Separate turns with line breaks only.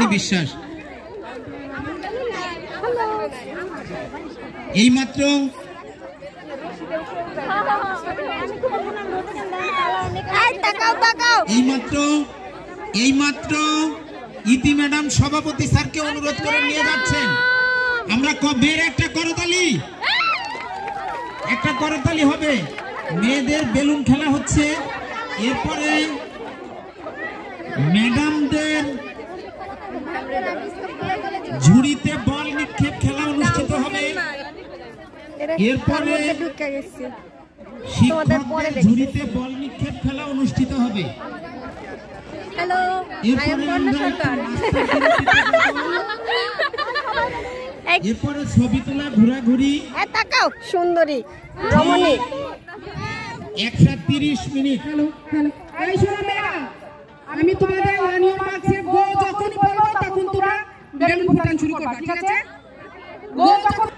পরি বিশ্বাস। এইমাত্র ইতি ম্যাডাম সভাপতি স্যারকে অনুরোধ করে নিয়ে যাচ্ছেন। আমরা কবের একটা করতালি হবে। মেয়েদের বেলুন খেলা হচ্ছে, এরপরে ম্যাডামদের ঝুড়িতে বল নিক্ষেপ খেলা অনুষ্ঠিত হবে, এরপরে শিক্ষকদের ঝুড়িতে বল নিক্ষেপ খেলা অনুষ্ঠিত হবে। এরপরে ছবি তোলা, ঘোরাঘুরি,
সুন্দরী রমণী
130 মিনিট।
আমি তোমাদের অনিয়ম মার্কসের গো যখনই বলবো তখন তোমরা বেলুন ফুটান শুরু করবা, ঠিক আছে? গো যখন